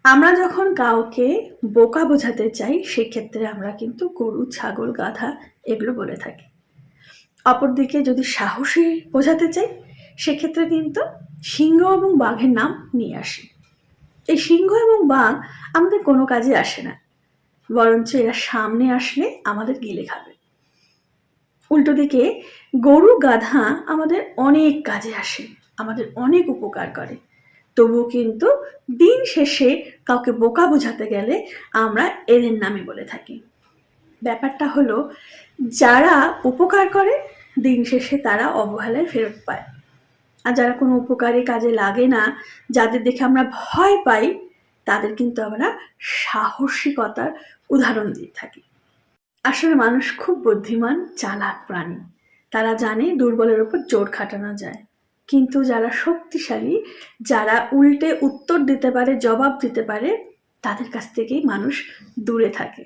আমরা যখন কাউকে বোকা বোঝাতে চাই সেক্ষেত্রে আমরা কিন্তু গরু, ছাগল, গাধা এগুলো বলে থাকি। অপরদিকে যদি সাহসী বোঝাতে চাই সেক্ষেত্রে কিন্তু সিংহ এবং বাঘের নাম নিয়ে আসি। এই সিংহ এবং বাঘ আমাদের কোনো কাজে আসে না, বরঞ্চ এরা সামনে আসলে আমাদের গিলে খাবে। উল্টো দিকে গরু, গাধা আমাদের অনেক কাজে আসে, আমাদের অনেক উপকার করে। তবুও কিন্তু দিন শেষে কাউকে বোকা বোঝাতে গেলে আমরা এদের নামে বলে থাকি। ব্যাপারটা হলো, যারা উপকার করে দিন শেষে তারা অবহেলায় ফেরত পায়, আর যারা কোনো উপকারী কাজে লাগে না, যাদের দেখে আমরা ভয় পাই, তাদের কিন্তু আমরা সাহসিকতার উদাহরণ দিয়ে থাকি। আসলে মানুষ খুব বুদ্ধিমান, চালাক প্রাণী। তারা জানে দুর্বলের উপর জোর খাটানো যায়, কিন্তু যারা শক্তিশালী, যারা উল্টে উত্তর দিতে পারে, জবাব দিতে পারে, তাদের কাছ থেকেই মানুষ দূরে থাকে।